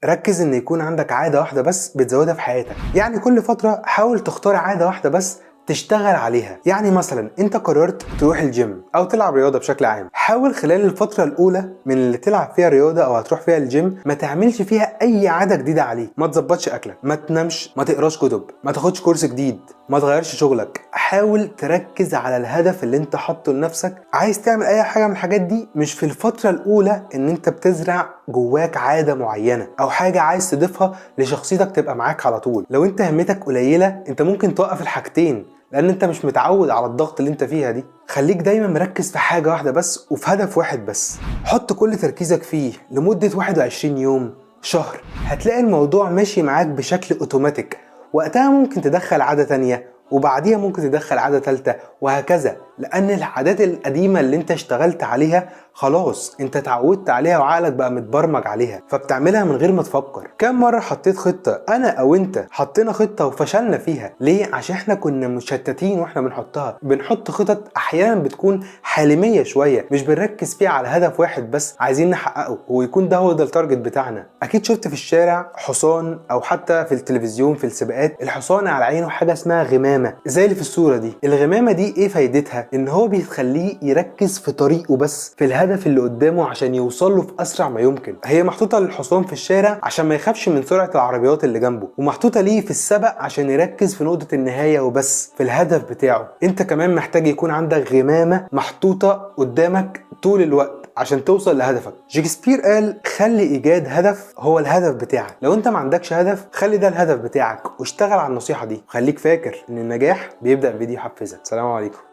ركز ان يكون عندك عادة واحدة بس بتزودها في حياتك. يعني كل فترة حاول تختار عادة واحدة بس تشتغل عليها. يعني مثلا انت قررت تروح الجيم او تلعب رياضة بشكل عام، حاول خلال الفترة الاولى من اللي تلعب فيها رياضة او هتروح فيها الجيم ما تعملش فيها اي عادة جديدة عليك. ما تظبطش اكلك، ما تنامش، ما تقراش كتب، ما تاخدش كورس جديد، ما تغيرش شغلك. حاول تركز على الهدف اللي انت حاطه لنفسك. عايز تعمل اي حاجة من الحاجات دي مش في الفترة الاولى ان انت بتزرع جواك عادة معينة او حاجة عايز تضيفها لشخصيتك تبقى معاك على طول. لو انت همتك قليلة انت ممكن توقف الحاجتين لان انت مش متعود على الضغط اللي انت فيها دي. خليك دايما مركز في حاجة واحدة بس وفي هدف واحد بس. حط كل تركيزك فيه لمدة 21 يوم، شهر، هتلاقي الموضوع ماشي معاك بشكل اوتوماتيك. وقتها ممكن تدخل عادة تانية وبعديها ممكن تدخل عادة تالتة وهكذا، لان العادات القديمة اللي انت اشتغلت عليها خلاص انت اتعودت عليها وعقلك بقى متبرمج عليها فبتعملها من غير ما تفكر. كم مرة حطيت خطة انا او انت حطينا خطة وفشلنا فيها؟ ليه؟ عشان احنا كنا مشتتين واحنا بنحط خطط احيانا بتكون حالمية شوية، مش بنركز فيها على هدف واحد بس عايزين نحققه ويكون ده هو ده التارجت بتاعنا. اكيد شفت في الشارع حصان او حتى في التلفزيون في السباقات الحصان على عينه حاجة اسمها غمامة زي اللي في الصورة دي. الغمامة دي ايه فايدتها؟ ان هو بيخليه يركز في طريقه بس، في الهدف اللي قدامه عشان يوصل له في اسرع ما يمكن. هي محطوطة للحصان في الشارع عشان ما يخافش من سرعة العربيات اللي جنبه، ومحطوطة ليه في السبق عشان يركز في نقطة النهاية وبس، في الهدف بتاعه. انت كمان محتاج يكون عندك غمامة محطوطة قدامك طول الوقت عشان توصل لهدفك. شكسبير قال خلي ايجاد هدف هو الهدف بتاعك. لو انت ما عندكش هدف خلي ده الهدف بتاعك واشتغل على النصيحة دي. خليك فاكر ان النجاح بيبدأ بفيديو يحفزك. سلام عليكم.